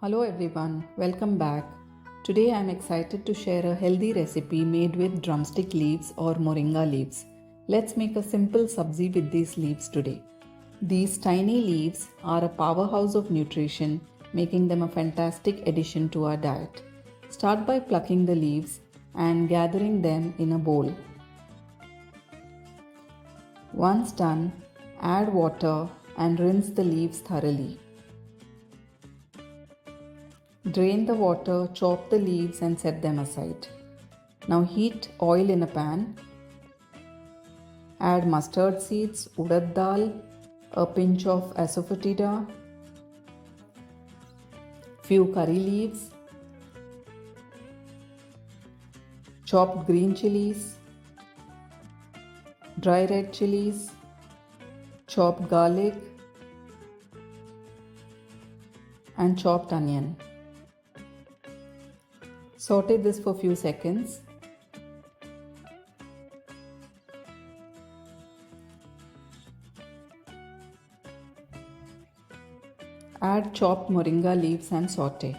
Hello everyone, welcome back. Today I am excited to share a healthy recipe made with drumstick leaves or moringa leaves. Let's make a simple sabzi with these leaves today. These tiny leaves are a powerhouse of nutrition, making them a fantastic addition to our diet. Start by plucking the leaves and gathering them in a bowl. Once done, add water and rinse the leaves thoroughly. Drain the water, chop the leaves and set them aside. Now heat oil in a pan. Add mustard seeds, urad dal, a pinch of asafoetida, few curry leaves, chopped green chilies, dry red chilies, chopped garlic and chopped onion. Saute this for few seconds. Add chopped moringa leaves and saute.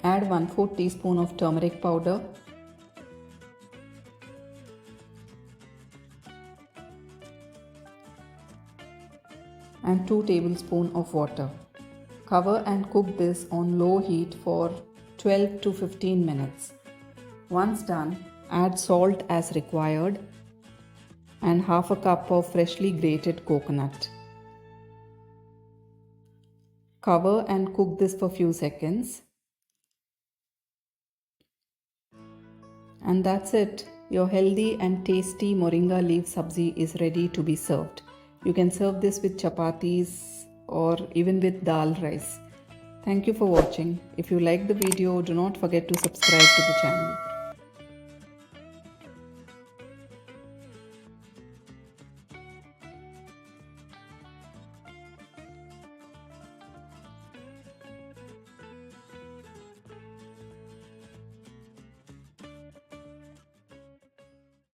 Add 1/4 teaspoon of turmeric powder. And 2 tablespoons of water. Cover and cook this on low heat for 12 to 15 minutes. Once done, add salt as required and half a cup of freshly grated coconut. Cover and cook this for few seconds. And that's it. Your healthy and tasty moringa leaf sabzi is ready to be served. You can serve this with chapatis or even with dal rice. Thank you for watching. If you like the video, do not forget to subscribe to the channel.